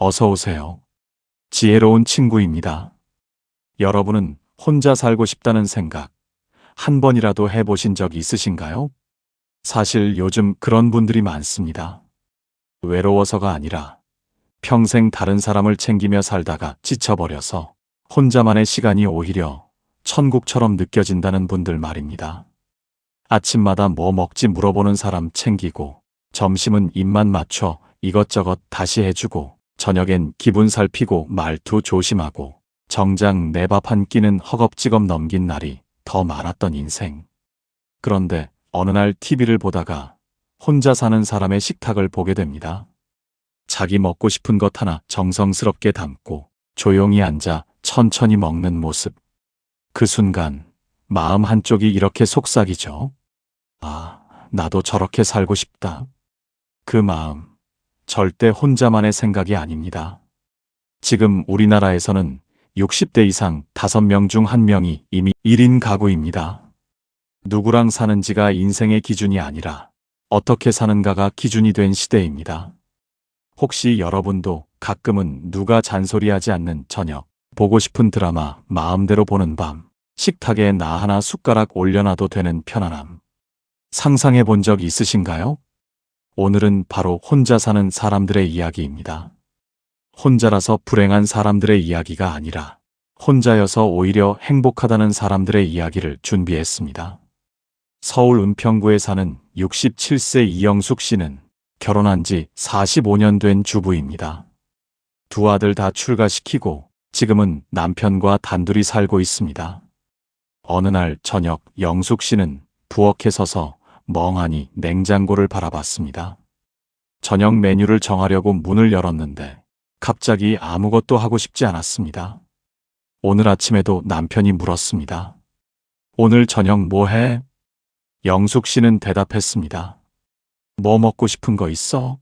어서 오세요. 지혜로운 친구입니다. 여러분은 혼자 살고 싶다는 생각 한 번이라도 해보신 적 있으신가요? 사실 요즘 그런 분들이 많습니다. 외로워서가 아니라 평생 다른 사람을 챙기며 살다가 지쳐버려서 혼자만의 시간이 오히려 천국처럼 느껴진다는 분들 말입니다. 아침마다 뭐 먹지 물어보는 사람 챙기고, 점심은 입만 맞춰 이것저것 다시 해주고, 저녁엔 기분 살피고 말투 조심하고, 정작 내 밥 한 끼는 허겁지겁 넘긴 날이 더 많았던 인생. 그런데 어느 날 TV를 보다가 혼자 사는 사람의 식탁을 보게 됩니다. 자기 먹고 싶은 것 하나 정성스럽게 담고 조용히 앉아 천천히 먹는 모습. 그 순간 마음 한쪽이 이렇게 속삭이죠. 아, 나도 저렇게 살고 싶다. 그 마음 절대 혼자만의 생각이 아닙니다. 지금 우리나라에서는 60대 이상 5명 중 1명이 이미 1인 가구입니다. 누구랑 사는지가 인생의 기준이 아니라 어떻게 사는가가 기준이 된 시대입니다. 혹시 여러분도 가끔은 누가 잔소리하지 않는 저녁, 보고 싶은 드라마 마음대로 보는 밤, 식탁에 나 하나 숟가락 올려놔도 되는 편안함 상상해 본 적 있으신가요? 오늘은 바로 혼자 사는 사람들의 이야기입니다. 혼자라서 불행한 사람들의 이야기가 아니라 혼자여서 오히려 행복하다는 사람들의 이야기를 준비했습니다. 서울 은평구에 사는 67세 이영숙 씨는 결혼한 지 45년 된 주부입니다. 두 아들 다 출가시키고 지금은 남편과 단둘이 살고 있습니다. 어느 날 저녁 영숙 씨는 부엌에 서서 멍하니 냉장고를 바라봤습니다. 저녁 메뉴를 정하려고 문을 열었는데 갑자기 아무것도 하고 싶지 않았습니다. 오늘 아침에도 남편이 물었습니다. 오늘 저녁 뭐 해? 영숙 씨는 대답했습니다. 뭐 먹고 싶은 거 있어?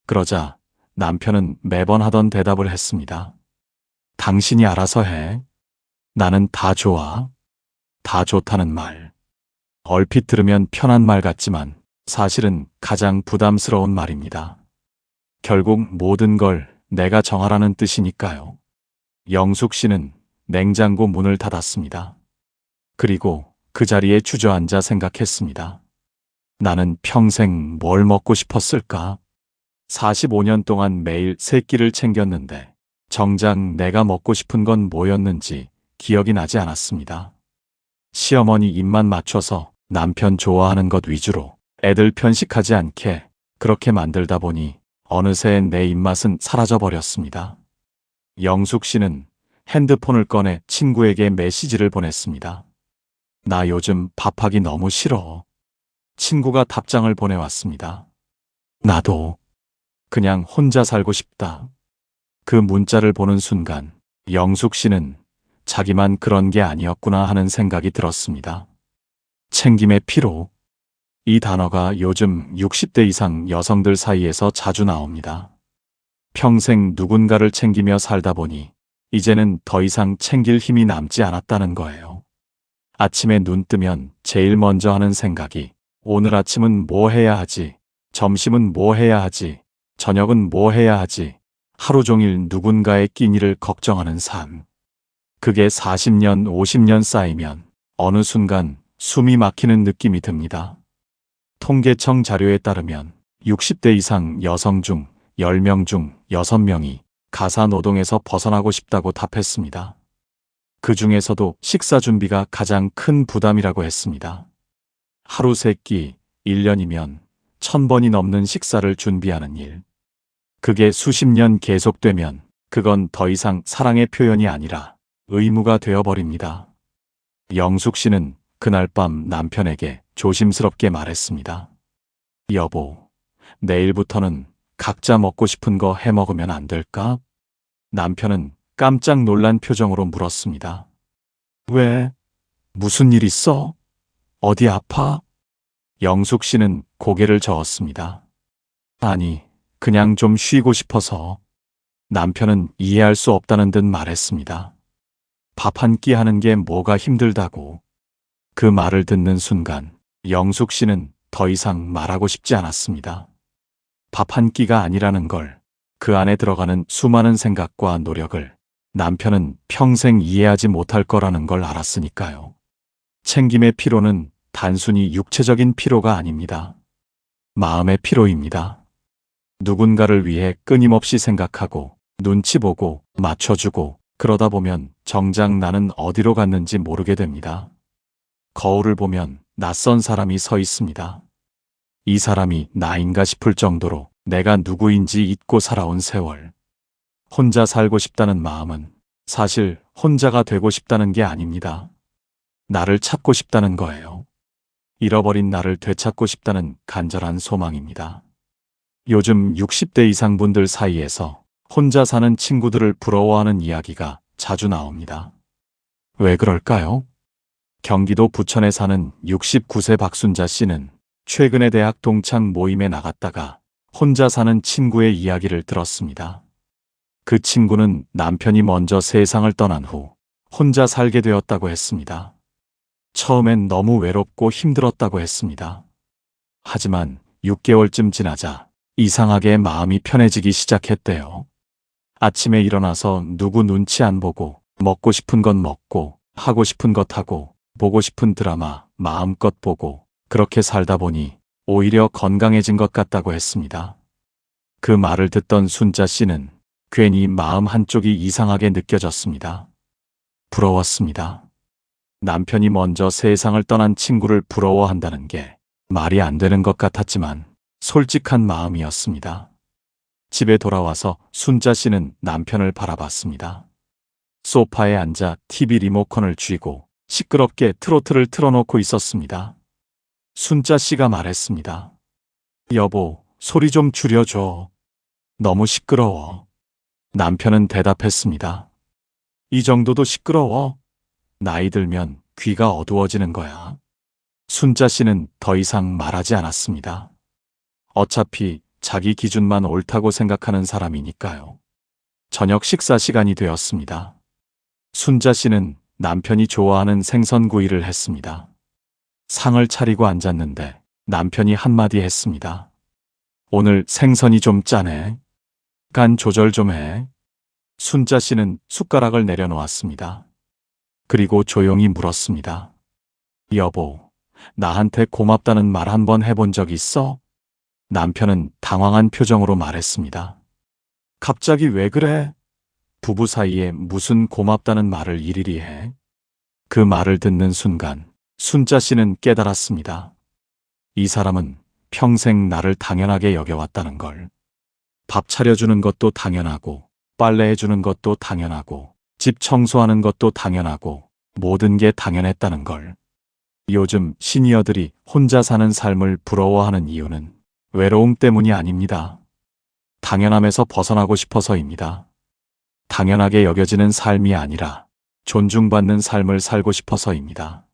그러자 남편은 매번 하던 대답을 했습니다. 당신이 알아서 해. 나는 다 좋아. 다 좋다는 말. 얼핏 들으면 편한 말 같지만 사실은 가장 부담스러운 말입니다. 결국 모든 걸 내가 정하라는 뜻이니까요. 영숙 씨는 냉장고 문을 닫았습니다. 그리고 그 자리에 주저앉아 생각했습니다. 나는 평생 뭘 먹고 싶었을까? 45년 동안 매일 세 끼를 챙겼는데 정작 내가 먹고 싶은 건 뭐였는지 기억이 나지 않았습니다. 시어머니 입만 맞춰서 남편 좋아하는 것 위주로 애들 편식하지 않게 그렇게 만들다 보니 어느새 내 입맛은 사라져 버렸습니다. 영숙 씨는 핸드폰을 꺼내 친구에게 메시지를 보냈습니다. 나 요즘 밥하기 너무 싫어. 친구가 답장을 보내왔습니다. 나도 그냥 혼자 살고 싶다. 그 문자를 보는 순간 영숙 씨는 자기만 그런 게 아니었구나 하는 생각이 들었습니다. 챙김의 피로. 이 단어가 요즘 60대 이상 여성들 사이에서 자주 나옵니다. 평생 누군가를 챙기며 살다 보니 이제는 더 이상 챙길 힘이 남지 않았다는 거예요. 아침에 눈 뜨면 제일 먼저 하는 생각이 오늘 아침은 뭐 해야 하지? 점심은 뭐 해야 하지? 저녁은 뭐 해야 하지? 하루 종일 누군가의 끼니를 걱정하는 삶. 그게 40년, 50년 쌓이면 어느 순간 숨이 막히는 느낌이 듭니다. 통계청 자료에 따르면 60대 이상 여성 중 10명 중 6명이 가사 노동에서 벗어나고 싶다고 답했습니다. 그 중에서도 식사 준비가 가장 큰 부담이라고 했습니다. 하루 3끼, 1년이면 1000번이 넘는 식사를 준비하는 일. 그게 수십 년 계속되면 그건 더 이상 사랑의 표현이 아니라 의무가 되어버립니다. 영숙 씨는 그날 밤 남편에게 조심스럽게 말했습니다. 여보, 내일부터는 각자 먹고 싶은 거 해 먹으면 안 될까? 남편은 깜짝 놀란 표정으로 물었습니다. 왜? 무슨 일 있어? 어디 아파? 영숙 씨는 고개를 저었습니다. 아니, 그냥 좀 쉬고 싶어서. 남편은 이해할 수 없다는 듯 말했습니다. 밥 한 끼 하는 게 뭐가 힘들다고. 그 말을 듣는 순간 영숙 씨는 더 이상 말하고 싶지 않았습니다. 밥 한 끼가 아니라는 걸 그 안에 들어가는 수많은 생각과 노력을 남편은 평생 이해하지 못할 거라는 걸 알았으니까요. 챙김의 피로는 단순히 육체적인 피로가 아닙니다. 마음의 피로입니다. 누군가를 위해 끊임없이 생각하고 눈치 보고 맞춰주고 그러다 보면 정작 나는 어디로 갔는지 모르게 됩니다. 거울을 보면 낯선 사람이 서 있습니다. 이 사람이 나인가 싶을 정도로 내가 누구인지 잊고 살아온 세월. 혼자 살고 싶다는 마음은 사실 혼자가 되고 싶다는 게 아닙니다. 나를 찾고 싶다는 거예요. 잃어버린 나를 되찾고 싶다는 간절한 소망입니다. 요즘 60대 이상 분들 사이에서 혼자 사는 친구들을 부러워하는 이야기가 자주 나옵니다. 왜 그럴까요? 경기도 부천에 사는 69세 박순자 씨는 최근에 대학 동창 모임에 나갔다가 혼자 사는 친구의 이야기를 들었습니다. 그 친구는 남편이 먼저 세상을 떠난 후 혼자 살게 되었다고 했습니다. 처음엔 너무 외롭고 힘들었다고 했습니다. 하지만 6개월쯤 지나자 이상하게 마음이 편해지기 시작했대요. 아침에 일어나서 누구 눈치 안 보고 먹고 싶은 건 먹고 하고 싶은 것 하고 보고 싶은 드라마 마음껏 보고 그렇게 살다 보니 오히려 건강해진 것 같다고 했습니다. 그 말을 듣던 순자 씨는 괜히 마음 한쪽이 이상하게 느껴졌습니다. 부러웠습니다. 남편이 먼저 세상을 떠난 친구를 부러워한다는 게 말이 안 되는 것 같았지만 솔직한 마음이었습니다. 집에 돌아와서 순자 씨는 남편을 바라봤습니다. 소파에 앉아 TV 리모컨을 쥐고 시끄럽게 트로트를 틀어놓고 있었습니다. 순자 씨가 말했습니다. 여보, 소리 좀 줄여줘. 너무 시끄러워. 남편은 대답했습니다. 이 정도도 시끄러워? 나이 들면 귀가 어두워지는 거야. 순자 씨는 더 이상 말하지 않았습니다. 어차피 자기 기준만 옳다고 생각하는 사람이니까요. 저녁 식사 시간이 되었습니다. 순자 씨는 남편이 좋아하는 생선구이를 했습니다. 상을 차리고 앉았는데 남편이 한마디 했습니다. 오늘 생선이 좀 짜네. 간 조절 좀 해. 순자 씨는 숟가락을 내려놓았습니다. 그리고 조용히 물었습니다. 여보, 나한테 고맙다는 말 한번 해본 적 있어? 남편은 당황한 표정으로 말했습니다. 갑자기 왜 그래? 부부 사이에 무슨 고맙다는 말을 일일이 해? 그 말을 듣는 순간 순자 씨는 깨달았습니다. 이 사람은 평생 나를 당연하게 여겨왔다는 걸. 밥 차려주는 것도 당연하고 빨래해주는 것도 당연하고 집 청소하는 것도 당연하고 모든 게 당연했다는 걸. 요즘 시니어들이 혼자 사는 삶을 부러워하는 이유는 외로움 때문이 아닙니다. 당연함에서 벗어나고 싶어서입니다. 당연하게 여겨지는 삶이 아니라 존중받는 삶을 살고 싶어서입니다.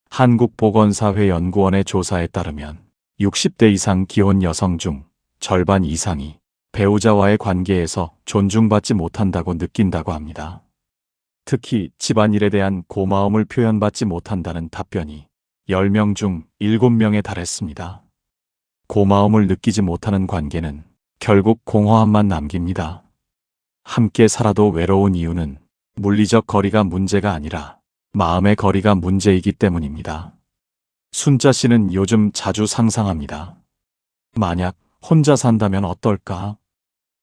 한국보건사회연구원의 조사에 따르면 60대 이상 기혼 여성 중 절반 이상이 배우자와의 관계에서 존중받지 못한다고 느낀다고 합니다. 특히 집안일에 대한 고마움을 표현받지 못한다는 답변이 10명 중 7명에 달했습니다. 고마움을 느끼지 못하는 관계는 결국 공허함만 남깁니다. 함께 살아도 외로운 이유는 물리적 거리가 문제가 아니라 마음의 거리가 문제이기 때문입니다. 순자 씨는 요즘 자주 상상합니다. 만약 혼자 산다면 어떨까?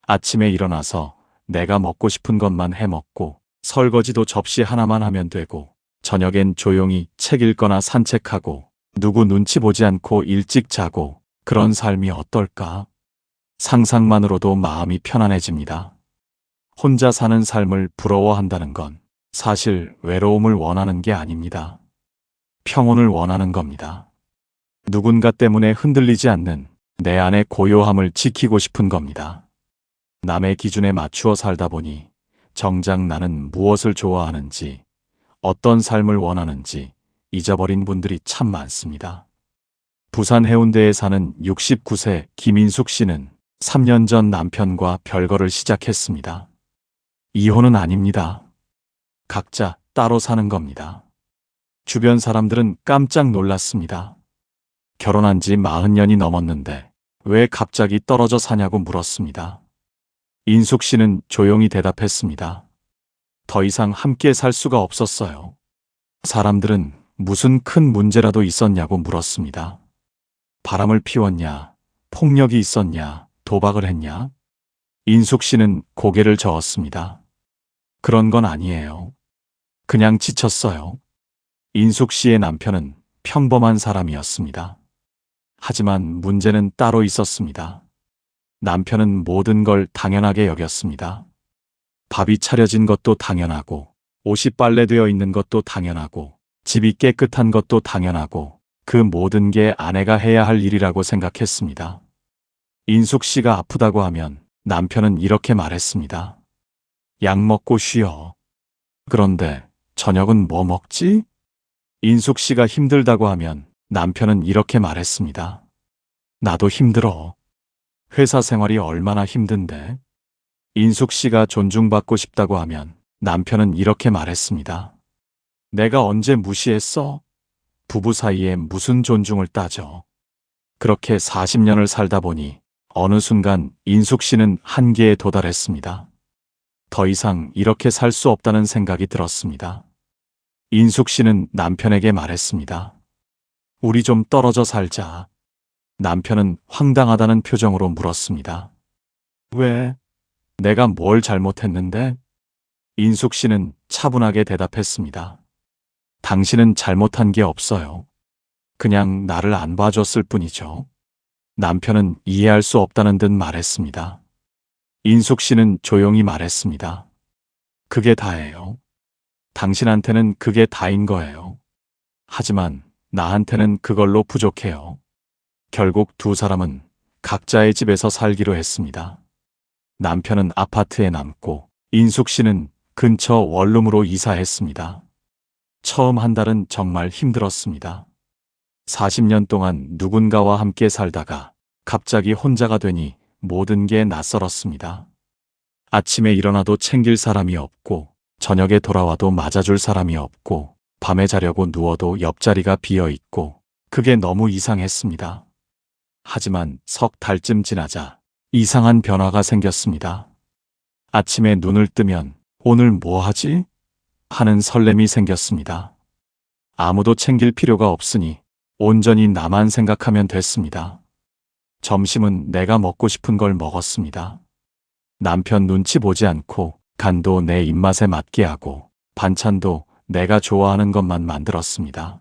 아침에 일어나서 내가 먹고 싶은 것만 해 먹고 설거지도 접시 하나만 하면 되고 저녁엔 조용히 책 읽거나 산책하고 누구 눈치 보지 않고 일찍 자고 그런 삶이 어떨까? 상상만으로도 마음이 편안해집니다. 혼자 사는 삶을 부러워한다는 건 사실 외로움을 원하는 게 아닙니다. 평온을 원하는 겁니다. 누군가 때문에 흔들리지 않는 내 안의 고요함을 지키고 싶은 겁니다. 남의 기준에 맞추어 살다 보니 정작 나는 무엇을 좋아하는지, 어떤 삶을 원하는지 잊어버린 분들이 참 많습니다. 부산 해운대에 사는 69세 김인숙 씨는 3년 전 남편과 별거를 시작했습니다. 이혼은 아닙니다. 각자 따로 사는 겁니다. 주변 사람들은 깜짝 놀랐습니다. 결혼한 지 40년이 넘었는데 왜 갑자기 떨어져 사냐고 물었습니다. 인숙 씨는 조용히 대답했습니다. 더 이상 함께 살 수가 없었어요. 사람들은 무슨 큰 문제라도 있었냐고 물었습니다. 바람을 피웠냐, 폭력이 있었냐, 도박을 했냐? 인숙 씨는 고개를 저었습니다. 그런 건 아니에요. 그냥 지쳤어요. 인숙 씨의 남편은 평범한 사람이었습니다. 하지만 문제는 따로 있었습니다. 남편은 모든 걸 당연하게 여겼습니다. 밥이 차려진 것도 당연하고, 옷이 빨래되어 있는 것도 당연하고, 집이 깨끗한 것도 당연하고, 그 모든 게 아내가 해야 할 일이라고 생각했습니다. 인숙 씨가 아프다고 하면 남편은 이렇게 말했습니다. 약 먹고 쉬어. 그런데 저녁은 뭐 먹지? 인숙 씨가 힘들다고 하면 남편은 이렇게 말했습니다. 나도 힘들어. 회사 생활이 얼마나 힘든데. 인숙 씨가 존중받고 싶다고 하면 남편은 이렇게 말했습니다. 내가 언제 무시했어? 부부 사이에 무슨 존중을 따져. 그렇게 40년을 살다 보니 어느 순간 인숙 씨는 한계에 도달했습니다. 더 이상 이렇게 살 수 없다는 생각이 들었습니다. 인숙 씨는 남편에게 말했습니다. 우리 좀 떨어져 살자. 남편은 황당하다는 표정으로 물었습니다. 왜? 내가 뭘 잘못했는데? 인숙 씨는 차분하게 대답했습니다. 당신은 잘못한 게 없어요. 그냥 나를 안 봐줬을 뿐이죠. 남편은 이해할 수 없다는 듯 말했습니다. 인숙 씨는 조용히 말했습니다. 그게 다예요. 당신한테는 그게 다인 거예요. 하지만 나한테는 그걸로 부족해요. 결국 두 사람은 각자의 집에서 살기로 했습니다. 남편은 아파트에 남고 인숙 씨는 근처 원룸으로 이사했습니다. 처음 한 달은 정말 힘들었습니다. 40년 동안 누군가와 함께 살다가 갑자기 혼자가 되니 모든 게 낯설었습니다. 아침에 일어나도 챙길 사람이 없고, 저녁에 돌아와도 맞아줄 사람이 없고, 밤에 자려고 누워도 옆자리가 비어 있고, 그게 너무 이상했습니다. 하지만 석 달쯤 지나자 이상한 변화가 생겼습니다. 아침에 눈을 뜨면 오늘 뭐 하지? 하는 설렘이 생겼습니다. 아무도 챙길 필요가 없으니 온전히 나만 생각하면 됐습니다. 점심은 내가 먹고 싶은 걸 먹었습니다. 남편 눈치 보지 않고 간도 내 입맛에 맞게 하고 반찬도 내가 좋아하는 것만 만들었습니다.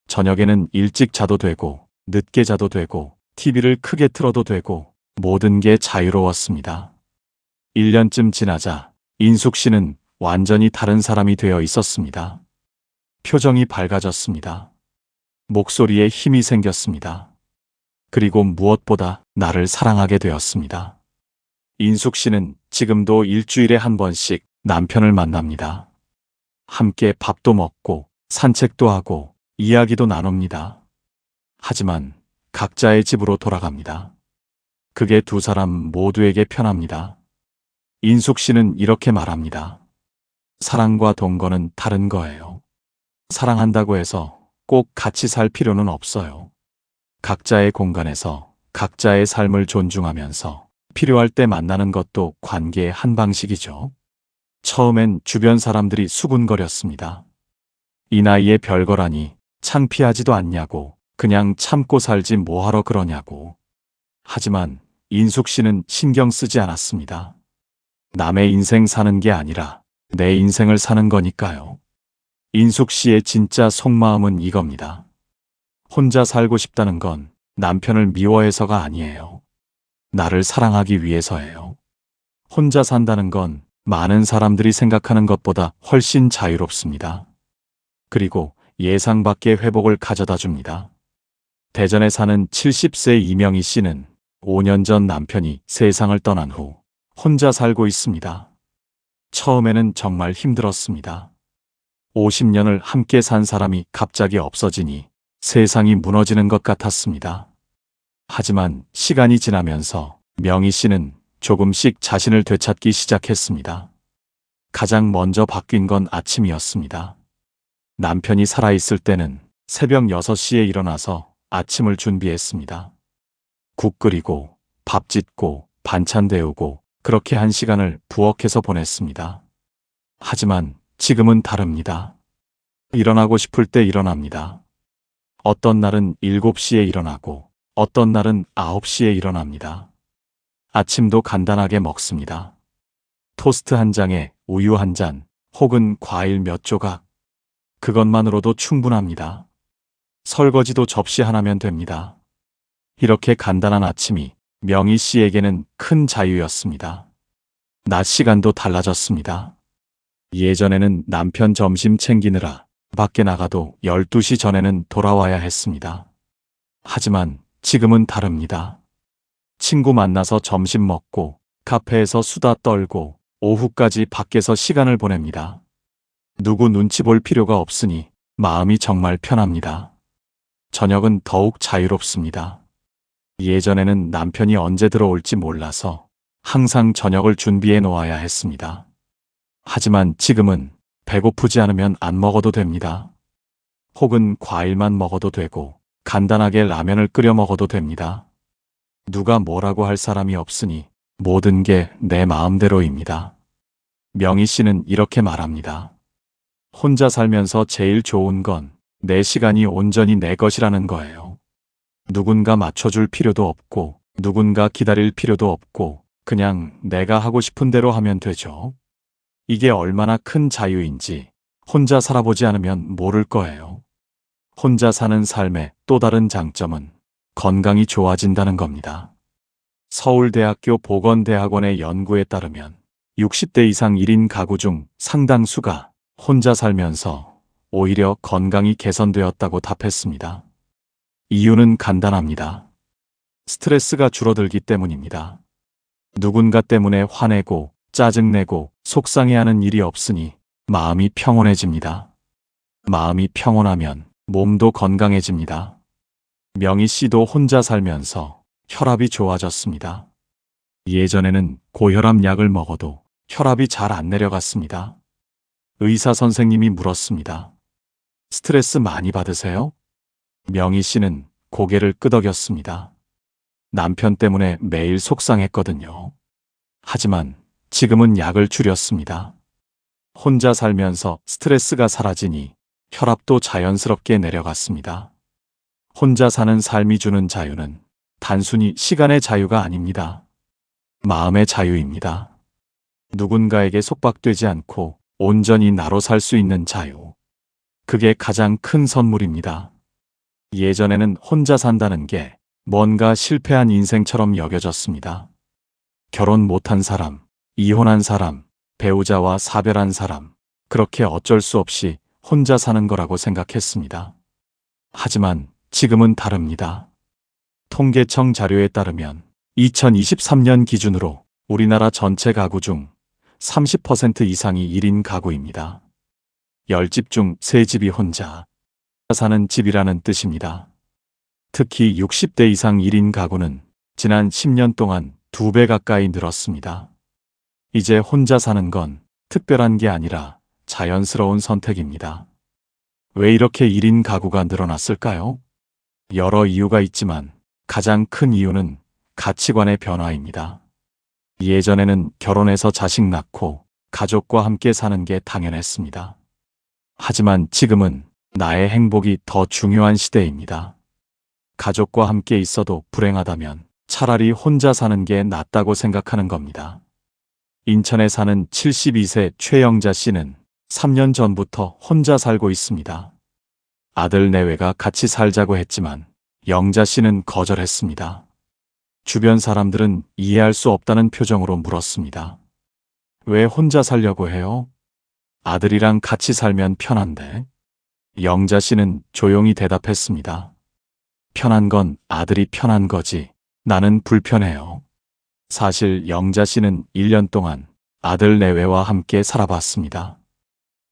저녁에는 일찍 자도 되고 늦게 자도 되고 TV를 크게 틀어도 되고 모든 게 자유로웠습니다. 1년쯤 지나자 인숙 씨는 완전히 다른 사람이 되어 있었습니다. 표정이 밝아졌습니다. 목소리에 힘이 생겼습니다. 그리고 무엇보다 나를 사랑하게 되었습니다. 인숙 씨는 지금도 일주일에 한 번씩 남편을 만납니다. 함께 밥도 먹고 산책도 하고 이야기도 나눕니다. 하지만 각자의 집으로 돌아갑니다. 그게 두 사람 모두에게 편합니다. 인숙 씨는 이렇게 말합니다. 사랑과 동거는 다른 거예요. 사랑한다고 해서 꼭 같이 살 필요는 없어요. 각자의 공간에서 각자의 삶을 존중하면서 필요할 때 만나는 것도 관계의 한 방식이죠. 처음엔 주변 사람들이 수군거렸습니다. 이 나이에 별거라니 창피하지도 않냐고, 그냥 참고 살지 뭐하러 그러냐고. 하지만 인숙 씨는 신경 쓰지 않았습니다. 남의 인생 사는 게 아니라 내 인생을 사는 거니까요. 인숙 씨의 진짜 속마음은 이겁니다. 혼자 살고 싶다는 건 남편을 미워해서가 아니에요. 나를 사랑하기 위해서예요. 혼자 산다는 건 많은 사람들이 생각하는 것보다 훨씬 자유롭습니다. 그리고 예상 밖의 회복을 가져다 줍니다. 대전에 사는 70세 이명희 씨는 5년 전 남편이 세상을 떠난 후 혼자 살고 있습니다. 처음에는 정말 힘들었습니다. 50년을 함께 산 사람이 갑자기 없어지니 세상이 무너지는 것 같았습니다. 하지만 시간이 지나면서 명희 씨는 조금씩 자신을 되찾기 시작했습니다. 가장 먼저 바뀐 건 아침이었습니다. 남편이 살아있을 때는 새벽 6시에 일어나서 아침을 준비했습니다. 국 끓이고 밥 짓고 반찬 데우고 그렇게 한 시간을 부엌에서 보냈습니다. 하지만 지금은 다릅니다. 일어나고 싶을 때 일어납니다. 어떤 날은 7시에 일어나고 어떤 날은 9시에 일어납니다. 아침도 간단하게 먹습니다. 토스트 한 장에 우유 한 잔, 혹은 과일 몇 조각. 그것만으로도 충분합니다. 설거지도 접시 하나면 됩니다. 이렇게 간단한 아침이 명희 씨에게는 큰 자유였습니다. 낮 시간도 달라졌습니다. 예전에는 남편 점심 챙기느라 밖에 나가도 12시 전에는 돌아와야 했습니다. 하지만 지금은 다릅니다. 친구 만나서 점심 먹고 카페에서 수다 떨고 오후까지 밖에서 시간을 보냅니다. 누구 눈치 볼 필요가 없으니 마음이 정말 편합니다. 저녁은 더욱 자유롭습니다. 예전에는 남편이 언제 들어올지 몰라서 항상 저녁을 준비해 놓아야 했습니다. 하지만 지금은 배고프지 않으면 안 먹어도 됩니다. 혹은 과일만 먹어도 되고 간단하게 라면을 끓여 먹어도 됩니다. 누가 뭐라고 할 사람이 없으니 모든 게 내 마음대로입니다. 명희 씨는 이렇게 말합니다. 혼자 살면서 제일 좋은 건 내 시간이 온전히 내 것이라는 거예요. 누군가 맞춰줄 필요도 없고 누군가 기다릴 필요도 없고 그냥 내가 하고 싶은 대로 하면 되죠. 이게 얼마나 큰 자유인지 혼자 살아보지 않으면 모를 거예요. 혼자 사는 삶의 또 다른 장점은 건강이 좋아진다는 겁니다. 서울대학교 보건대학원의 연구에 따르면 60대 이상 1인 가구 중 상당수가 혼자 살면서 오히려 건강이 개선되었다고 답했습니다. 이유는 간단합니다. 스트레스가 줄어들기 때문입니다. 누군가 때문에 화내고 짜증내고 속상해하는 일이 없으니 마음이 평온해집니다. 마음이 평온하면 몸도 건강해집니다. 명희 씨도 혼자 살면서 혈압이 좋아졌습니다. 예전에는 고혈압 약을 먹어도 혈압이 잘 안 내려갔습니다. 의사 선생님이 물었습니다. 스트레스 많이 받으세요? 명희 씨는 고개를 끄덕였습니다. 남편 때문에 매일 속상했거든요. 하지만 지금은 약을 줄였습니다. 혼자 살면서 스트레스가 사라지니 혈압도 자연스럽게 내려갔습니다. 혼자 사는 삶이 주는 자유는 단순히 시간의 자유가 아닙니다. 마음의 자유입니다. 누군가에게 속박되지 않고 온전히 나로 살 수 있는 자유. 그게 가장 큰 선물입니다. 예전에는 혼자 산다는 게 뭔가 실패한 인생처럼 여겨졌습니다. 결혼 못한 사람, 이혼한 사람, 배우자와 사별한 사람, 그렇게 어쩔 수 없이 혼자 사는 거라고 생각했습니다. 하지만 지금은 다릅니다. 통계청 자료에 따르면 2023년 기준으로 우리나라 전체 가구 중 30% 이상이 1인 가구입니다. 10집 중 3집이 혼자 사는 집이라는 뜻입니다. 특히 60대 이상 1인 가구는 지난 10년 동안 2배 가까이 늘었습니다. 이제 혼자 사는 건 특별한 게 아니라 자연스러운 선택입니다. 왜 이렇게 1인 가구가 늘어났을까요? 여러 이유가 있지만 가장 큰 이유는 가치관의 변화입니다. 예전에는 결혼해서 자식 낳고 가족과 함께 사는 게 당연했습니다. 하지만 지금은 나의 행복이 더 중요한 시대입니다. 가족과 함께 있어도 불행하다면 차라리 혼자 사는 게 낫다고 생각하는 겁니다. 인천에 사는 72세 최영자 씨는 3년 전부터 혼자 살고 있습니다. 아들 내외가 같이 살자고 했지만 영자 씨는 거절했습니다. 주변 사람들은 이해할 수 없다는 표정으로 물었습니다. 왜 혼자 살려고 해요? 아들이랑 같이 살면 편한데. 영자 씨는 조용히 대답했습니다. 편한 건 아들이 편한 거지. 나는 불편해요. 사실 영자 씨는 1년 동안 아들 내외와 함께 살아봤습니다.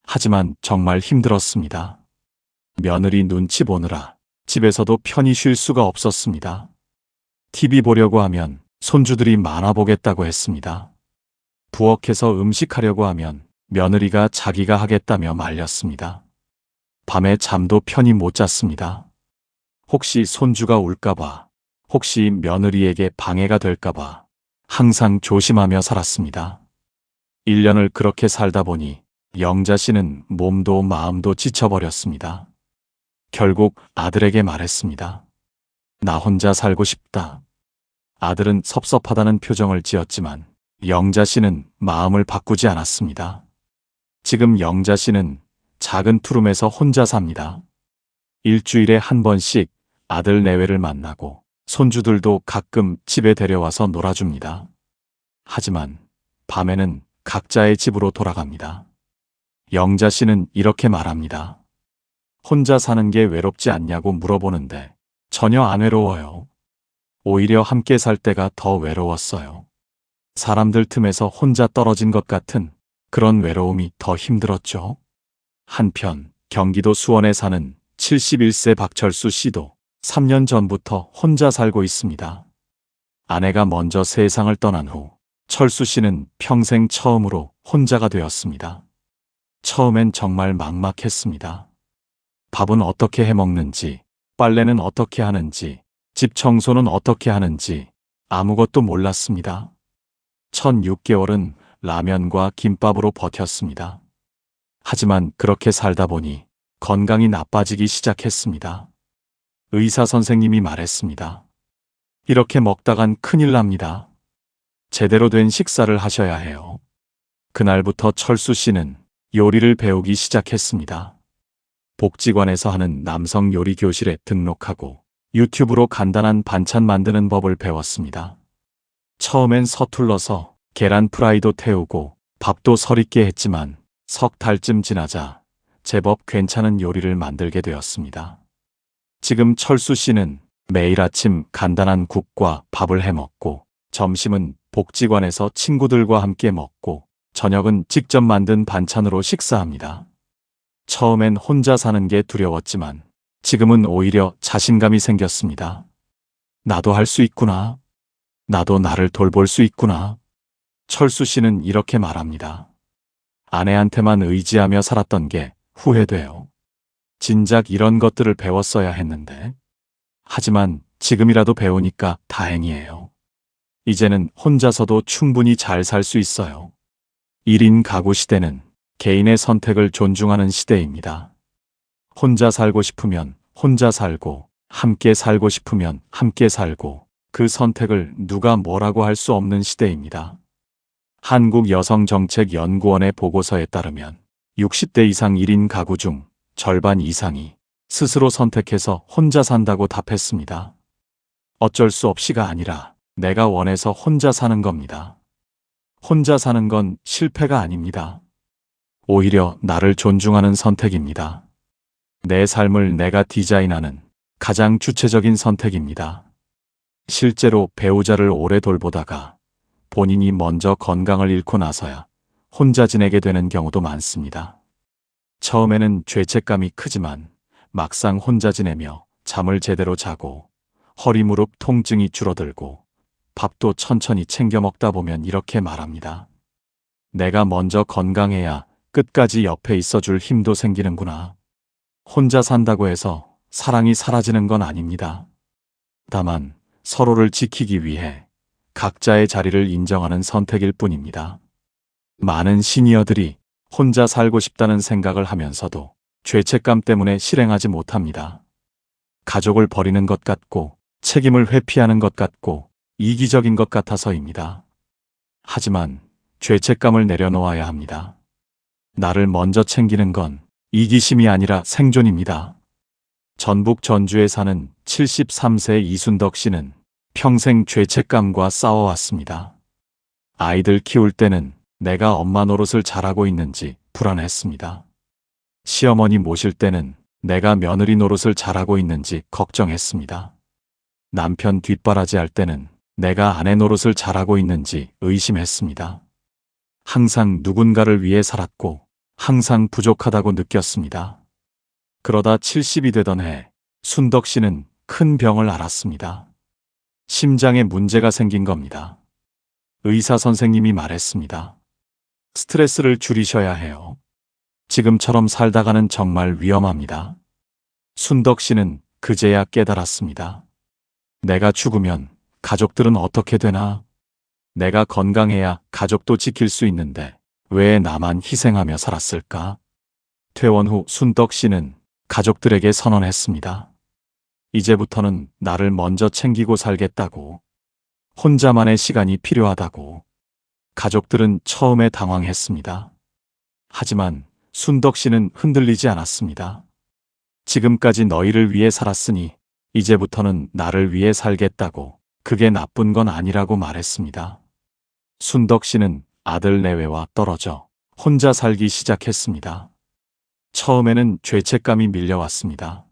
하지만 정말 힘들었습니다. 며느리 눈치 보느라 집에서도 편히 쉴 수가 없었습니다. TV 보려고 하면 손주들이 만화 보겠다고 했습니다. 부엌에서 음식하려고 하면 며느리가 자기가 하겠다며 말렸습니다. 밤에 잠도 편히 못 잤습니다. 혹시 손주가 울까봐, 혹시 며느리에게 방해가 될까봐 항상 조심하며 살았습니다. 1년을 그렇게 살다 보니 영자 씨는 몸도 마음도 지쳐버렸습니다. 결국 아들에게 말했습니다. 나 혼자 살고 싶다. 아들은 섭섭하다는 표정을 지었지만 영자 씨는 마음을 바꾸지 않았습니다. 지금 영자 씨는 작은 투룸에서 혼자 삽니다. 일주일에 한 번씩 아들 내외를 만나고 손주들도 가끔 집에 데려와서 놀아줍니다. 하지만 밤에는 각자의 집으로 돌아갑니다. 영자 씨는 이렇게 말합니다. 혼자 사는 게 외롭지 않냐고 물어보는데 전혀 안 외로워요. 오히려 함께 살 때가 더 외로웠어요. 사람들 틈에서 혼자 떨어진 것 같은 그런 외로움이 더 힘들었죠. 한편 경기도 수원에 사는 71세 박철수 씨도 3년 전부터 혼자 살고 있습니다. 아내가 먼저 세상을 떠난 후 철수 씨는 평생 처음으로 혼자가 되었습니다. 처음엔 정말 막막했습니다. 밥은 어떻게 해 먹는지, 빨래는 어떻게 하는지, 집 청소는 어떻게 하는지 아무것도 몰랐습니다. 첫 6개월은 라면과 김밥으로 버텼습니다. 하지만 그렇게 살다 보니 건강이 나빠지기 시작했습니다. 의사 선생님이 말했습니다. 이렇게 먹다간 큰일 납니다. 제대로 된 식사를 하셔야 해요. 그날부터 철수 씨는 요리를 배우기 시작했습니다. 복지관에서 하는 남성 요리 교실에 등록하고 유튜브로 간단한 반찬 만드는 법을 배웠습니다. 처음엔 서툴러서 계란 프라이도 태우고 밥도 서릿게 했지만 석 달쯤 지나자 제법 괜찮은 요리를 만들게 되었습니다. 지금 철수 씨는 매일 아침 간단한 국과 밥을 해 먹고 점심은 복지관에서 친구들과 함께 먹고 저녁은 직접 만든 반찬으로 식사합니다. 처음엔 혼자 사는 게 두려웠지만 지금은 오히려 자신감이 생겼습니다. 나도 할 수 있구나. 나도 나를 돌볼 수 있구나. 철수 씨는 이렇게 말합니다. 아내한테만 의지하며 살았던 게 후회돼요. 진작 이런 것들을 배웠어야 했는데. 하지만 지금이라도 배우니까 다행이에요. 이제는 혼자서도 충분히 잘 살 수 있어요. 1인 가구 시대는 개인의 선택을 존중하는 시대입니다. 혼자 살고 싶으면 혼자 살고, 함께 살고 싶으면 함께 살고, 그 선택을 누가 뭐라고 할 수 없는 시대입니다. 한국여성정책연구원의 보고서에 따르면 60대 이상 1인 가구 중 절반 이상이 스스로 선택해서 혼자 산다고 답했습니다. 어쩔 수 없이가 아니라 내가 원해서 혼자 사는 겁니다. 혼자 사는 건 실패가 아닙니다. 오히려 나를 존중하는 선택입니다. 내 삶을 내가 디자인하는 가장 주체적인 선택입니다. 실제로 배우자를 오래 돌보다가 본인이 먼저 건강을 잃고 나서야 혼자 지내게 되는 경우도 많습니다. 처음에는 죄책감이 크지만 막상 혼자 지내며 잠을 제대로 자고 허리 무릎 통증이 줄어들고 밥도 천천히 챙겨 먹다 보면 이렇게 말합니다. 내가 먼저 건강해야 끝까지 옆에 있어줄 힘도 생기는구나. 혼자 산다고 해서 사랑이 사라지는 건 아닙니다. 다만 서로를 지키기 위해 각자의 자리를 인정하는 선택일 뿐입니다. 많은 시니어들이 혼자 살고 싶다는 생각을 하면서도 죄책감 때문에 실행하지 못합니다. 가족을 버리는 것 같고 책임을 회피하는 것 같고 이기적인 것 같아서입니다. 하지만 죄책감을 내려놓아야 합니다. 나를 먼저 챙기는 건 이기심이 아니라 생존입니다. 전북 전주에 사는 73세 이순덕 씨는 평생 죄책감과 싸워왔습니다. 아이들 키울 때는 내가 엄마 노릇을 잘하고 있는지 불안했습니다. 시어머니 모실 때는 내가 며느리 노릇을 잘하고 있는지 걱정했습니다. 남편 뒷바라지 할 때는 내가 아내 노릇을 잘하고 있는지 의심했습니다. 항상 누군가를 위해 살았고 항상 부족하다고 느꼈습니다. 그러다 70이 되던 해 순덕 씨는 큰 병을 앓았습니다. 심장에 문제가 생긴 겁니다. 의사 선생님이 말했습니다. 스트레스를 줄이셔야 해요. 지금처럼 살다가는 정말 위험합니다. 순덕 씨는 그제야 깨달았습니다. 내가 죽으면 가족들은 어떻게 되나? 내가 건강해야 가족도 지킬 수 있는데 왜 나만 희생하며 살았을까? 퇴원 후 순덕 씨는 가족들에게 선언했습니다. 이제부터는 나를 먼저 챙기고 살겠다고. 혼자만의 시간이 필요하다고. 가족들은 처음에 당황했습니다. 하지만 순덕 씨는 흔들리지 않았습니다. 지금까지 너희를 위해 살았으니 이제부터는 나를 위해 살겠다고. 그게 나쁜 건 아니라고 말했습니다. 순덕 씨는 아들 내외와 떨어져 혼자 살기 시작했습니다. 처음에는 죄책감이 밀려왔습니다.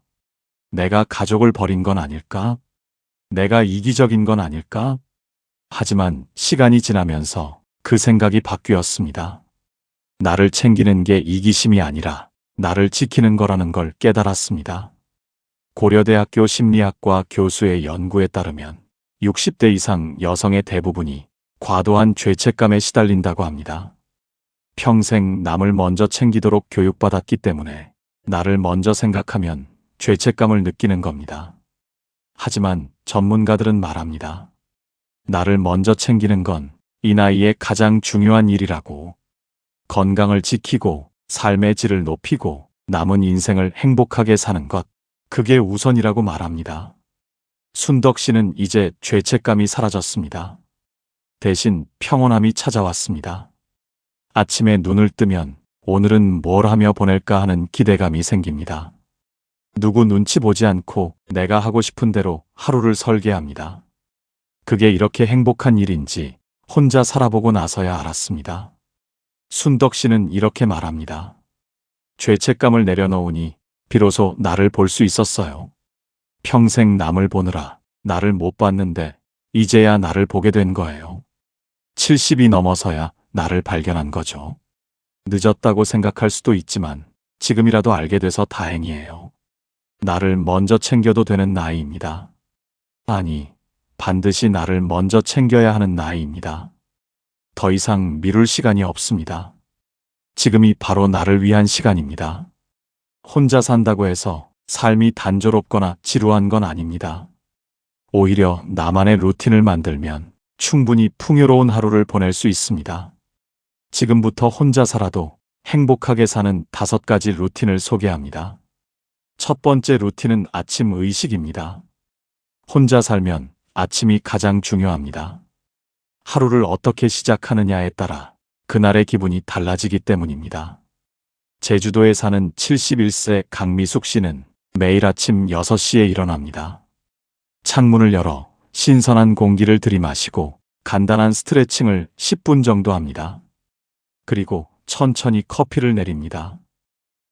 내가 가족을 버린 건 아닐까? 내가 이기적인 건 아닐까? 하지만 시간이 지나면서 그 생각이 바뀌었습니다. 나를 챙기는 게 이기심이 아니라 나를 지키는 거라는 걸 깨달았습니다. 고려대학교 심리학과 교수의 연구에 따르면 60대 이상 여성의 대부분이 과도한 죄책감에 시달린다고 합니다. 평생 남을 먼저 챙기도록 교육받았기 때문에 나를 먼저 생각하면 죄책감을 느끼는 겁니다. 하지만 전문가들은 말합니다. 나를 먼저 챙기는 건 이 나이에 가장 중요한 일이라고. 건강을 지키고 삶의 질을 높이고 남은 인생을 행복하게 사는 것, 그게 우선이라고 말합니다. 순덕 씨는 이제 죄책감이 사라졌습니다. 대신 평온함이 찾아왔습니다. 아침에 눈을 뜨면 오늘은 뭘 하며 보낼까 하는 기대감이 생깁니다. 누구 눈치 보지 않고 내가 하고 싶은 대로 하루를 설계합니다. 그게 이렇게 행복한 일인지 혼자 살아보고 나서야 알았습니다. 순덕 씨는 이렇게 말합니다. 죄책감을 내려놓으니 비로소 나를 볼 수 있었어요. 평생 남을 보느라 나를 못 봤는데 이제야 나를 보게 된 거예요. 70이 넘어서야 나를 발견한 거죠. 늦었다고 생각할 수도 있지만 지금이라도 알게 돼서 다행이에요. 나를 먼저 챙겨도 되는 나이입니다. 아니, 반드시 나를 먼저 챙겨야 하는 나이입니다. 더 이상 미룰 시간이 없습니다. 지금이 바로 나를 위한 시간입니다. 혼자 산다고 해서 삶이 단조롭거나 지루한 건 아닙니다. 오히려 나만의 루틴을 만들면 충분히 풍요로운 하루를 보낼 수 있습니다. 지금부터 혼자 살아도 행복하게 사는 5가지 루틴을 소개합니다. 첫 번째 루틴은 아침 의식입니다. 혼자 살면 아침이 가장 중요합니다. 하루를 어떻게 시작하느냐에 따라 그날의 기분이 달라지기 때문입니다. 제주도에 사는 71세 강미숙 씨는 매일 아침 6시에 일어납니다. 창문을 열어 신선한 공기를 들이마시고 간단한 스트레칭을 10분 정도 합니다. 그리고 천천히 커피를 내립니다.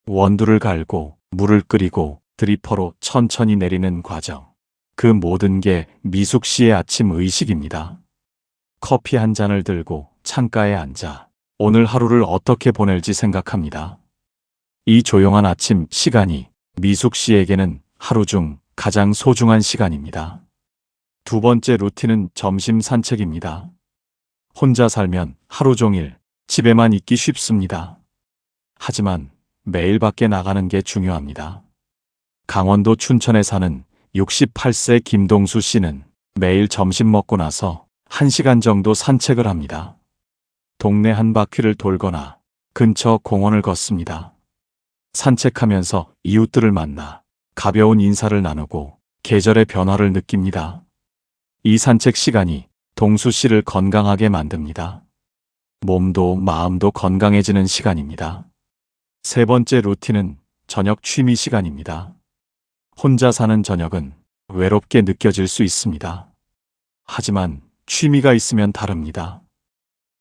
원두를 갈고 물을 끓이고 드리퍼로 천천히 내리는 과정. 그 모든 게 미숙 씨의 아침 의식입니다. 커피 한 잔을 들고 창가에 앉아 오늘 하루를 어떻게 보낼지 생각합니다. 이 조용한 아침 시간이 미숙 씨에게는 하루 중 가장 소중한 시간입니다. 두 번째 루틴은 점심 산책입니다. 혼자 살면 하루 종일 집에만 있기 쉽습니다. 하지만 매일 밖에 나가는 게 중요합니다. 강원도 춘천에 사는 68세 김동수 씨는 매일 점심 먹고 나서 1시간 정도 산책을 합니다. 동네 한 바퀴를 돌거나 근처 공원을 걷습니다. 산책하면서 이웃들을 만나 가벼운 인사를 나누고 계절의 변화를 느낍니다. 이 산책 시간이 동수 씨를 건강하게 만듭니다. 몸도 마음도 건강해지는 시간입니다. 세 번째 루틴은 저녁 취미 시간입니다. 혼자 사는 저녁은 외롭게 느껴질 수 있습니다. 하지만 취미가 있으면 다릅니다.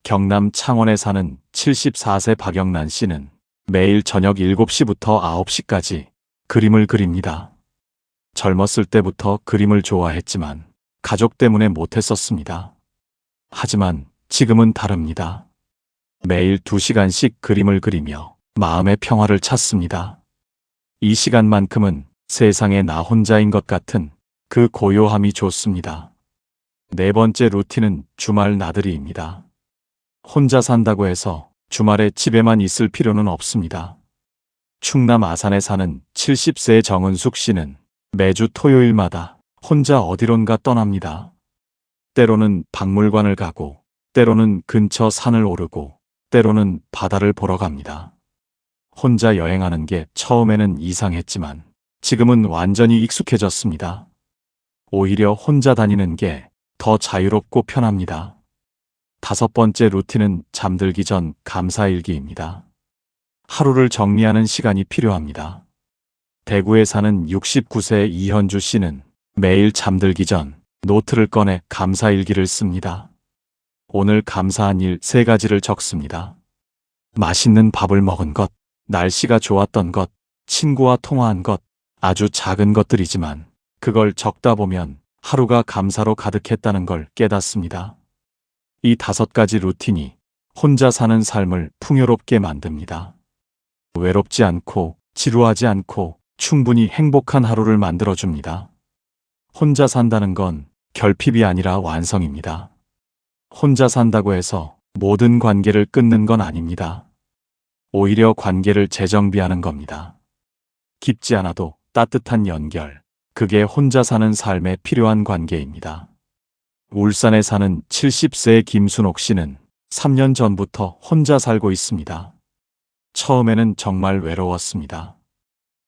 경남 창원에 사는 74세 박영란 씨는 매일 저녁 7시부터 9시까지 그림을 그립니다. 젊었을 때부터 그림을 좋아했지만 가족 때문에 못했었습니다. 하지만 지금은 다릅니다. 매일 2시간씩 그림을 그리며 마음의 평화를 찾습니다. 이 시간만큼은 세상에 나 혼자인 것 같은 그 고요함이 좋습니다. 네 번째 루틴은 주말 나들이입니다. 혼자 산다고 해서 주말에 집에만 있을 필요는 없습니다. 충남 아산에 사는 70세 정은숙 씨는 매주 토요일마다 혼자 어디론가 떠납니다. 때로는 박물관을 가고 때로는 근처 산을 오르고, 때로는 바다를 보러 갑니다. 혼자 여행하는 게 처음에는 이상했지만, 지금은 완전히 익숙해졌습니다. 오히려 혼자 다니는 게 더 자유롭고 편합니다. 5번째 루틴은 잠들기 전 감사일기입니다. 하루를 정리하는 시간이 필요합니다. 대구에 사는 69세 이현주 씨는 매일 잠들기 전 노트를 꺼내 감사일기를 씁니다. 오늘 감사한 일 3가지를 적습니다. 맛있는 밥을 먹은 것, 날씨가 좋았던 것, 친구와 통화한 것, 아주 작은 것들이지만 그걸 적다 보면 하루가 감사로 가득했다는 걸 깨닫습니다. 이 5가지 루틴이 혼자 사는 삶을 풍요롭게 만듭니다. 외롭지 않고 지루하지 않고 충분히 행복한 하루를 만들어줍니다. 혼자 산다는 건 결핍이 아니라 완성입니다. 혼자 산다고 해서 모든 관계를 끊는 건 아닙니다. 오히려 관계를 재정비하는 겁니다. 깊지 않아도 따뜻한 연결, 그게 혼자 사는 삶에 필요한 관계입니다. 울산에 사는 70세의 김순옥 씨는 3년 전부터 혼자 살고 있습니다. 처음에는 정말 외로웠습니다.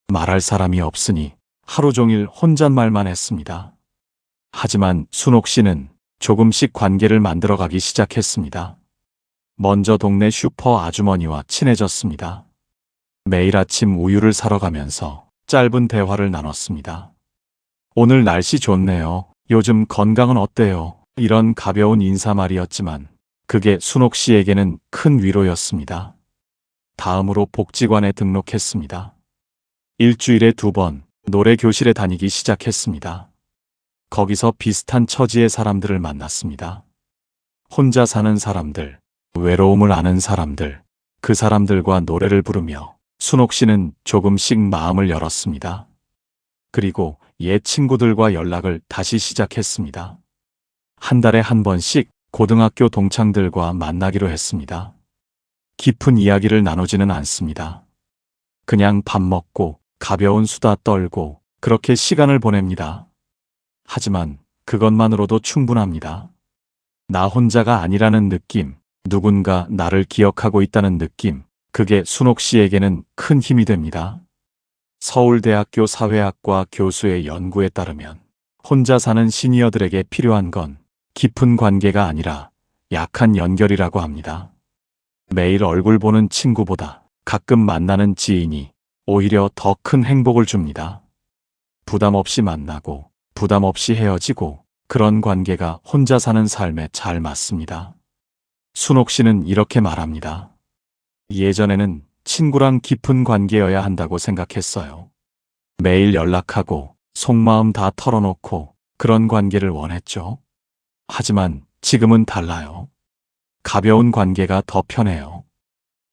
말할 사람이 없으니 하루 종일 혼잣말만 했습니다. 하지만 순옥 씨는 조금씩 관계를 만들어가기 시작했습니다. 먼저 동네 슈퍼 아주머니와 친해졌습니다. 매일 아침 우유를 사러 가면서 짧은 대화를 나눴습니다. 오늘 날씨 좋네요. 요즘 건강은 어때요? 이런 가벼운 인사말이었지만 그게 순옥 씨에게는 큰 위로였습니다. 다음으로 복지관에 등록했습니다. 일주일에 2번 노래 교실에 다니기 시작했습니다. 거기서 비슷한 처지의 사람들을 만났습니다. 혼자 사는 사람들, 외로움을 아는 사람들, 그 사람들과 노래를 부르며 순옥 씨는 조금씩 마음을 열었습니다. 그리고 옛 친구들과 연락을 다시 시작했습니다. 한 달에 1번씩 고등학교 동창들과 만나기로 했습니다. 깊은 이야기를 나누지는 않습니다. 그냥 밥 먹고 가벼운 수다 떨고 그렇게 시간을 보냅니다. 하지만 그것만으로도 충분합니다. 나 혼자가 아니라는 느낌, 누군가 나를 기억하고 있다는 느낌, 그게 순옥 씨에게는 큰 힘이 됩니다. 서울대학교 사회학과 교수의 연구에 따르면 혼자 사는 시니어들에게 필요한 건 깊은 관계가 아니라 약한 연결이라고 합니다. 매일 얼굴 보는 친구보다 가끔 만나는 지인이 오히려 더 큰 행복을 줍니다. 부담 없이 만나고 부담 없이 헤어지고 그런 관계가 혼자 사는 삶에 잘 맞습니다. 순옥 씨는 이렇게 말합니다. 예전에는 친구랑 깊은 관계여야 한다고 생각했어요. 매일 연락하고 속마음 다 털어놓고 그런 관계를 원했죠. 하지만 지금은 달라요. 가벼운 관계가 더 편해요.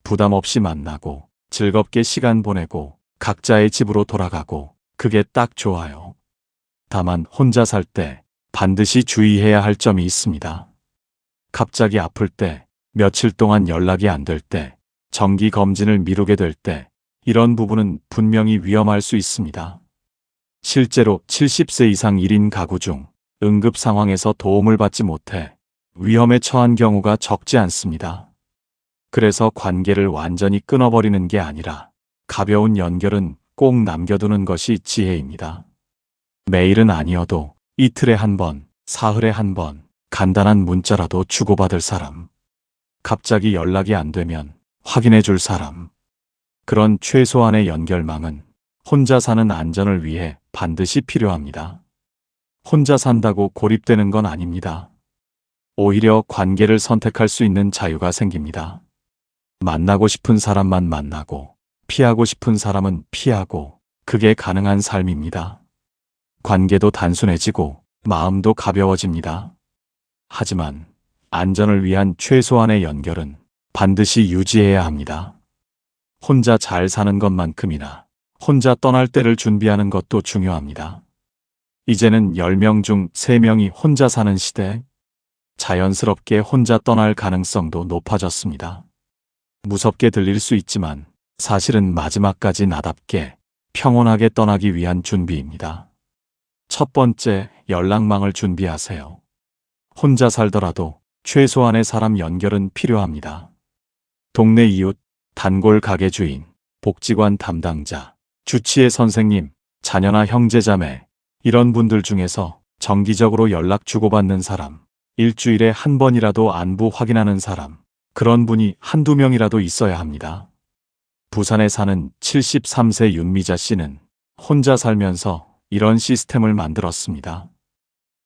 부담 없이 만나고 즐겁게 시간 보내고 각자의 집으로 돌아가고 그게 딱 좋아요. 다만 혼자 살 때 반드시 주의해야 할 점이 있습니다. 갑자기 아플 때, 며칠 동안 연락이 안 될 때, 정기 검진을 미루게 될 때, 이런 부분은 분명히 위험할 수 있습니다. 실제로 70세 이상 1인 가구 중 응급 상황에서 도움을 받지 못해 위험에 처한 경우가 적지 않습니다. 그래서 관계를 완전히 끊어버리는 게 아니라 가벼운 연결은 꼭 남겨두는 것이 지혜입니다. 매일은 아니어도 이틀에 1번, 사흘에 1번, 간단한 문자라도 주고받을 사람. 갑자기 연락이 안 되면 확인해 줄 사람. 그런 최소한의 연결망은 혼자 사는 안전을 위해 반드시 필요합니다. 혼자 산다고 고립되는 건 아닙니다. 오히려 관계를 선택할 수 있는 자유가 생깁니다. 만나고 싶은 사람만 만나고 피하고 싶은 사람은 피하고 그게 가능한 삶입니다. 관계도 단순해지고 마음도 가벼워집니다. 하지만 안전을 위한 최소한의 연결은 반드시 유지해야 합니다. 혼자 잘 사는 것만큼이나 혼자 떠날 때를 준비하는 것도 중요합니다. 이제는 10명 중 3명이 혼자 사는 시대, 자연스럽게 혼자 떠날 가능성도 높아졌습니다. 무섭게 들릴 수 있지만 사실은 마지막까지 나답게 평온하게 떠나기 위한 준비입니다. 첫 번째, 연락망을 준비하세요. 혼자 살더라도 최소한의 사람 연결은 필요합니다. 동네 이웃, 단골 가게 주인, 복지관 담당자, 주치의 선생님, 자녀나 형제자매, 이런 분들 중에서 정기적으로 연락 주고받는 사람, 일주일에 한 번이라도 안부 확인하는 사람, 그런 분이 한두 명이라도 있어야 합니다. 부산에 사는 73세 윤미자 씨는 혼자 살면서 이런 시스템을 만들었습니다.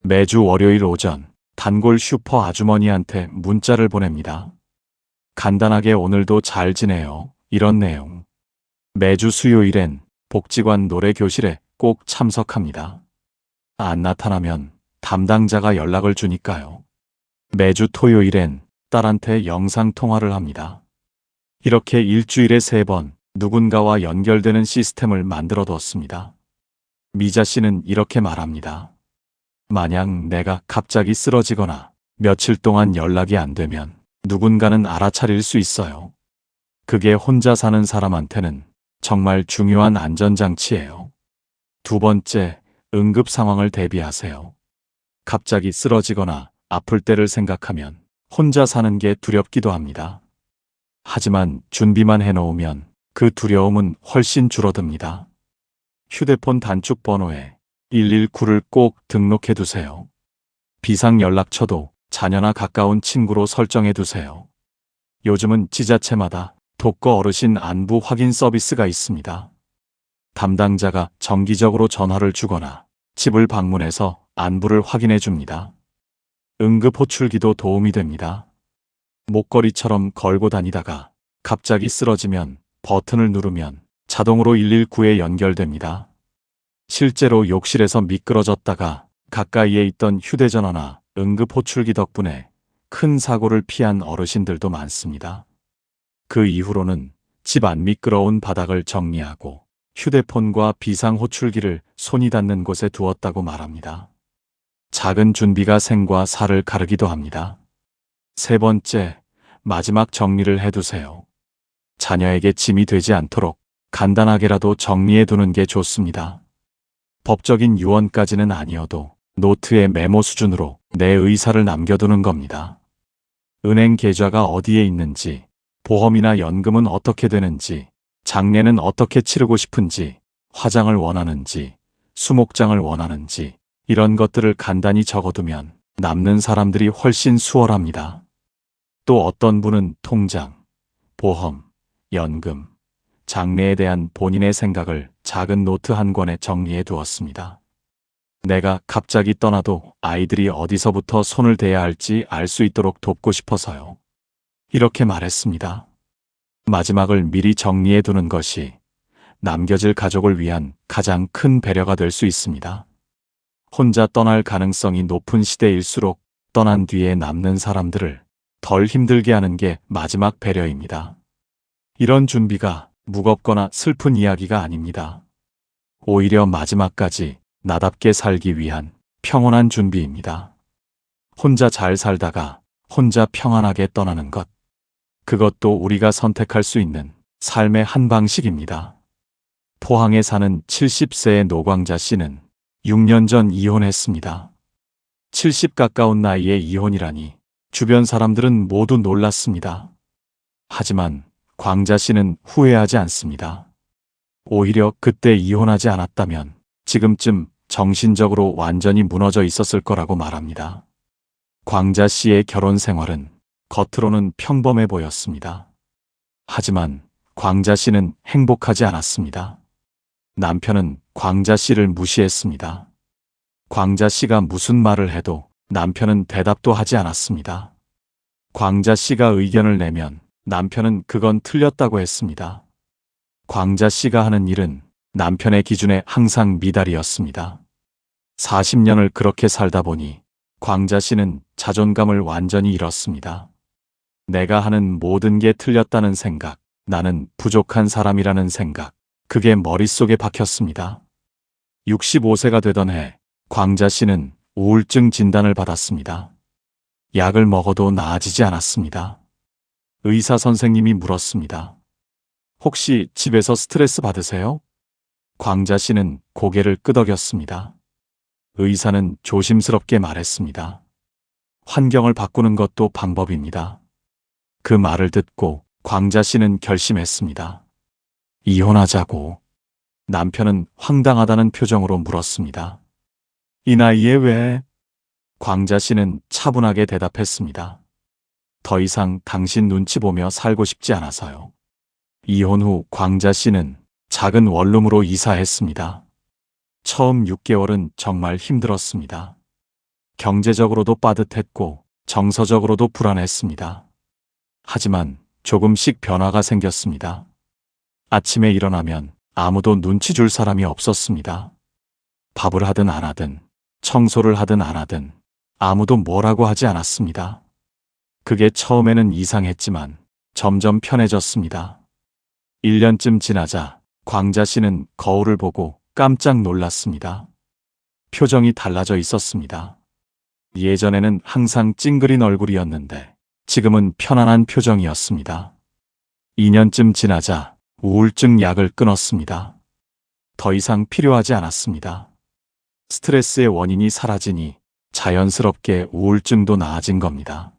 매주 월요일 오전 단골 슈퍼 아주머니한테 문자를 보냅니다. 간단하게 오늘도 잘 지내요. 이런 내용. 매주 수요일엔 복지관 노래교실에 꼭 참석합니다. 안 나타나면 담당자가 연락을 주니까요. 매주 토요일엔 딸한테 영상통화를 합니다. 이렇게 일주일에 3번 누군가와 연결되는 시스템을 만들어 뒀습니다. 미자 씨는 이렇게 말합니다. 만약 내가 갑자기 쓰러지거나 며칠 동안 연락이 안 되면 누군가는 알아차릴 수 있어요. 그게 혼자 사는 사람한테는 정말 중요한 안전장치예요. 두 번째, 응급 상황을 대비하세요. 갑자기 쓰러지거나 아플 때를 생각하면 혼자 사는 게 두렵기도 합니다. 하지만 준비만 해놓으면 그 두려움은 훨씬 줄어듭니다. 휴대폰 단축 번호에 119를 꼭 등록해 두세요. 비상연락처도 자녀나 가까운 친구로 설정해 두세요. 요즘은 지자체마다 독거 어르신 안부 확인 서비스가 있습니다. 담당자가 정기적으로 전화를 주거나 집을 방문해서 안부를 확인해 줍니다. 응급 호출기도 도움이 됩니다. 목걸이처럼 걸고 다니다가 갑자기 쓰러지면 버튼을 누르면 자동으로 119에 연결됩니다. 실제로 욕실에서 미끄러졌다가 가까이에 있던 휴대전화나 응급 호출기 덕분에 큰 사고를 피한 어르신들도 많습니다. 그 이후로는 집 안 미끄러운 바닥을 정리하고 휴대폰과 비상 호출기를 손이 닿는 곳에 두었다고 말합니다. 작은 준비가 생과 사를 가르기도 합니다. 세 번째, 마지막 정리를 해두세요. 자녀에게 짐이 되지 않도록 간단하게라도 정리해 두는 게 좋습니다. 법적인 유언까지는 아니어도 노트에 메모 수준으로 내 의사를 남겨두는 겁니다. 은행 계좌가 어디에 있는지, 보험이나 연금은 어떻게 되는지, 장례는 어떻게 치르고 싶은지, 화장을 원하는지, 수목장을 원하는지, 이런 것들을 간단히 적어두면 남는 사람들이 훨씬 수월합니다. 또 어떤 분은 통장, 보험, 연금, 장래에 대한 본인의 생각을 작은 노트 한 권에 정리해 두었습니다. 내가 갑자기 떠나도 아이들이 어디서부터 손을 대야 할지 알 수 있도록 돕고 싶어서요. 이렇게 말했습니다. 마지막을 미리 정리해 두는 것이 남겨질 가족을 위한 가장 큰 배려가 될 수 있습니다. 혼자 떠날 가능성이 높은 시대일수록 떠난 뒤에 남는 사람들을 덜 힘들게 하는 게 마지막 배려입니다. 이런 준비가 무겁거나 슬픈 이야기가 아닙니다. 오히려 마지막까지 나답게 살기 위한 평온한 준비입니다. 혼자 잘 살다가 혼자 평안하게 떠나는 것. 그것도 우리가 선택할 수 있는 삶의 한 방식입니다. 포항에 사는 70세의 노광자 씨는 6년 전 이혼했습니다. 70 가까운 나이에 이혼이라니 주변 사람들은 모두 놀랐습니다. 하지만 광자 씨는 후회하지 않습니다. 오히려 그때 이혼하지 않았다면 지금쯤 정신적으로 완전히 무너져 있었을 거라고 말합니다. 광자 씨의 결혼 생활은 겉으로는 평범해 보였습니다. 하지만 광자 씨는 행복하지 않았습니다. 남편은 광자 씨를 무시했습니다. 광자 씨가 무슨 말을 해도 남편은 대답도 하지 않았습니다. 광자 씨가 의견을 내면 남편은 그건 틀렸다고 했습니다. 광자 씨가 하는 일은 남편의 기준에 항상 미달이었습니다. 40년을 그렇게 살다 보니 광자 씨는 자존감을 완전히 잃었습니다. 내가 하는 모든 게 틀렸다는 생각, 나는 부족한 사람이라는 생각, 그게 머릿속에 박혔습니다. 65세가 되던 해 광자 씨는 우울증 진단을 받았습니다. 약을 먹어도 나아지지 않았습니다. 의사 선생님이 물었습니다. 혹시 집에서 스트레스 받으세요? 광자 씨는 고개를 끄덕였습니다. 의사는 조심스럽게 말했습니다. 환경을 바꾸는 것도 방법입니다. 그 말을 듣고 광자 씨는 결심했습니다. 이혼하자고. 남편은 황당하다는 표정으로 물었습니다. 이 나이에 왜? 광자 씨는 차분하게 대답했습니다. 더 이상 당신 눈치 보며 살고 싶지 않아서요. 이혼 후 광자 씨는 작은 원룸으로 이사했습니다. 처음 6개월은 정말 힘들었습니다. 경제적으로도 빠듯했고 정서적으로도 불안했습니다. 하지만 조금씩 변화가 생겼습니다. 아침에 일어나면 아무도 눈치 줄 사람이 없었습니다. 밥을 하든 안 하든, 청소를 하든 안 하든 아무도 뭐라고 하지 않았습니다. 그게 처음에는 이상했지만 점점 편해졌습니다. 1년쯤 지나자 광자 씨는 거울을 보고 깜짝 놀랐습니다. 표정이 달라져 있었습니다. 예전에는 항상 찡그린 얼굴이었는데 지금은 편안한 표정이었습니다. 2년쯤 지나자 우울증 약을 끊었습니다. 더 이상 필요하지 않았습니다. 스트레스의 원인이 사라지니 자연스럽게 우울증도 나아진 겁니다.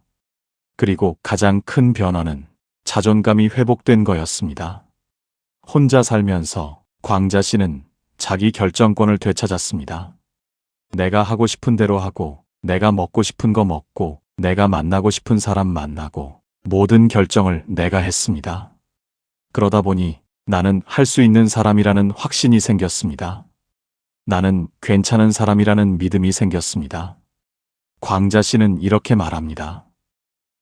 그리고 가장 큰 변화는 자존감이 회복된 거였습니다. 혼자 살면서 광자 씨는 자기 결정권을 되찾았습니다. 내가 하고 싶은 대로 하고, 내가 먹고 싶은 거 먹고, 내가 만나고 싶은 사람 만나고, 모든 결정을 내가 했습니다. 그러다 보니 나는 할 수 있는 사람이라는 확신이 생겼습니다. 나는 괜찮은 사람이라는 믿음이 생겼습니다. 광자 씨는 이렇게 말합니다.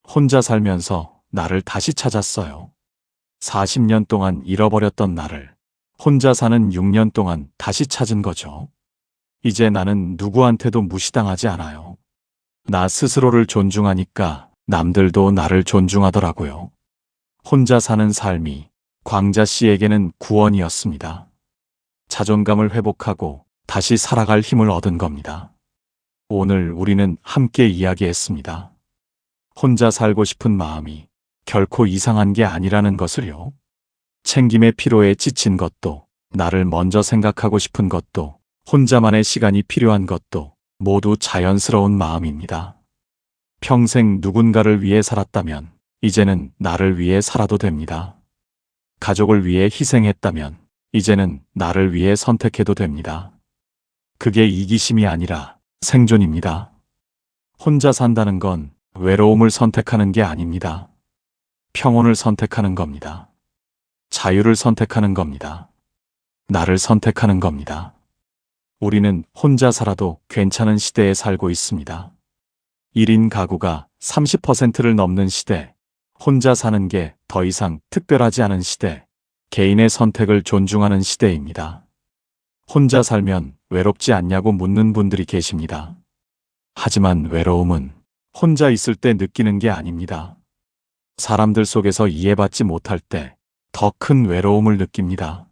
혼자 살면서 나를 다시 찾았어요. 40년 동안 잃어버렸던 나를 혼자 사는 6년 동안 다시 찾은 거죠. 이제 나는 누구한테도 무시당하지 않아요. 나 스스로를 존중하니까 남들도 나를 존중하더라고요. 혼자 사는 삶이 광자 씨에게는 구원이었습니다. 자존감을 회복하고 다시 살아갈 힘을 얻은 겁니다. 오늘 우리는 함께 이야기했습니다. 혼자 살고 싶은 마음이 결코 이상한 게 아니라는 것을요. 챙김의 피로에 지친 것도, 나를 먼저 생각하고 싶은 것도, 혼자만의 시간이 필요한 것도 모두 자연스러운 마음입니다. 평생 누군가를 위해 살았다면 이제는 나를 위해 살아도 됩니다. 가족을 위해 희생했다면 이제는 나를 위해 선택해도 됩니다. 그게 이기심이 아니라 생존입니다. 혼자 산다는 건 외로움을 선택하는 게 아닙니다. 평온을 선택하는 겁니다. 자유를 선택하는 겁니다. 나를 선택하는 겁니다. 우리는 혼자 살아도 괜찮은 시대에 살고 있습니다. 1인 가구가 30%를 넘는 시대, 혼자 사는 게 더 이상 특별하지 않은 시대, 개인의 선택을 존중하는 시대입니다. 혼자 살면 외롭지 않냐고 묻는 분들이 계십니다. 하지만 외로움은 혼자 있을 때 느끼는 게 아닙니다. 사람들 속에서 이해받지 못할 때 더 큰 외로움을 느낍니다.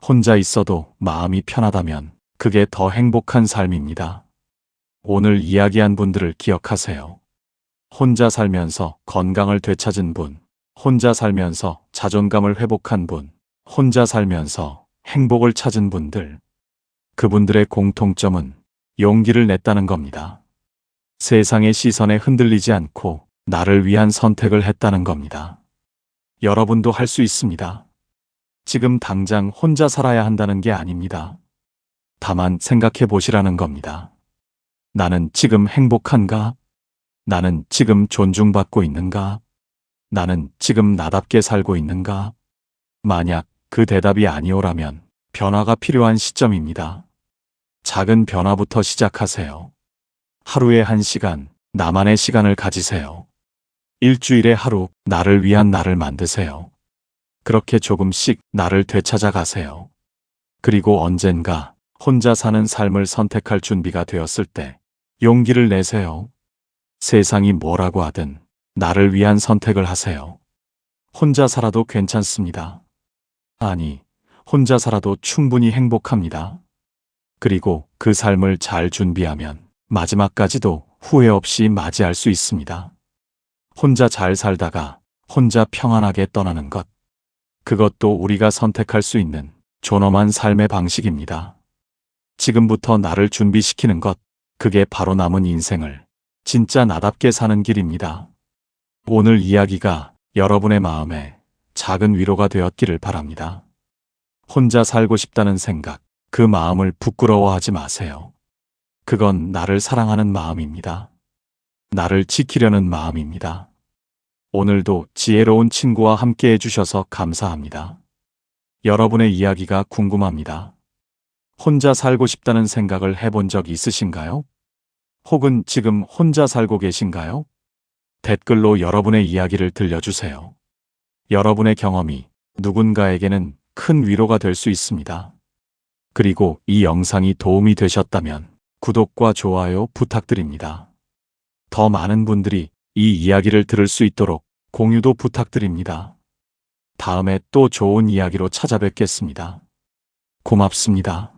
혼자 있어도 마음이 편하다면 그게 더 행복한 삶입니다. 오늘 이야기한 분들을 기억하세요. 혼자 살면서 건강을 되찾은 분, 혼자 살면서 자존감을 회복한 분, 혼자 살면서 행복을 찾은 분들. 그분들의 공통점은 용기를 냈다는 겁니다. 세상의 시선에 흔들리지 않고 나를 위한 선택을 했다는 겁니다. 여러분도 할 수 있습니다. 지금 당장 혼자 살아야 한다는 게 아닙니다. 다만 생각해 보시라는 겁니다. 나는 지금 행복한가? 나는 지금 존중받고 있는가? 나는 지금 나답게 살고 있는가? 만약 그 대답이 아니오라면 변화가 필요한 시점입니다. 작은 변화부터 시작하세요. 하루에 1시간, 나만의 시간을 가지세요. 일주일에 하루, 나를 위한 날을 만드세요. 그렇게 조금씩 나를 되찾아 가세요. 그리고 언젠가 혼자 사는 삶을 선택할 준비가 되었을 때 용기를 내세요. 세상이 뭐라고 하든 나를 위한 선택을 하세요. 혼자 살아도 괜찮습니다. 아니, 혼자 살아도 충분히 행복합니다. 그리고 그 삶을 잘 준비하면 마지막까지도 후회 없이 맞이할 수 있습니다. 혼자 잘 살다가 혼자 평안하게 떠나는 것. 그것도 우리가 선택할 수 있는 존엄한 삶의 방식입니다. 지금부터 나를 준비시키는 것. 그게 바로 남은 인생을 진짜 나답게 사는 길입니다. 오늘 이야기가 여러분의 마음에 작은 위로가 되었기를 바랍니다. 혼자 살고 싶다는 생각, 그 마음을 부끄러워하지 마세요. 그건 나를 사랑하는 마음입니다. 나를 지키려는 마음입니다. 오늘도 지혜로운 친구와 함께 해주셔서 감사합니다. 여러분의 이야기가 궁금합니다. 혼자 살고 싶다는 생각을 해본 적 있으신가요? 혹은 지금 혼자 살고 계신가요? 댓글로 여러분의 이야기를 들려주세요. 여러분의 경험이 누군가에게는 큰 위로가 될 수 있습니다. 그리고 이 영상이 도움이 되셨다면 구독과 좋아요 부탁드립니다. 더 많은 분들이 이 이야기를 들을 수 있도록 공유도 부탁드립니다. 다음에 또 좋은 이야기로 찾아뵙겠습니다. 고맙습니다.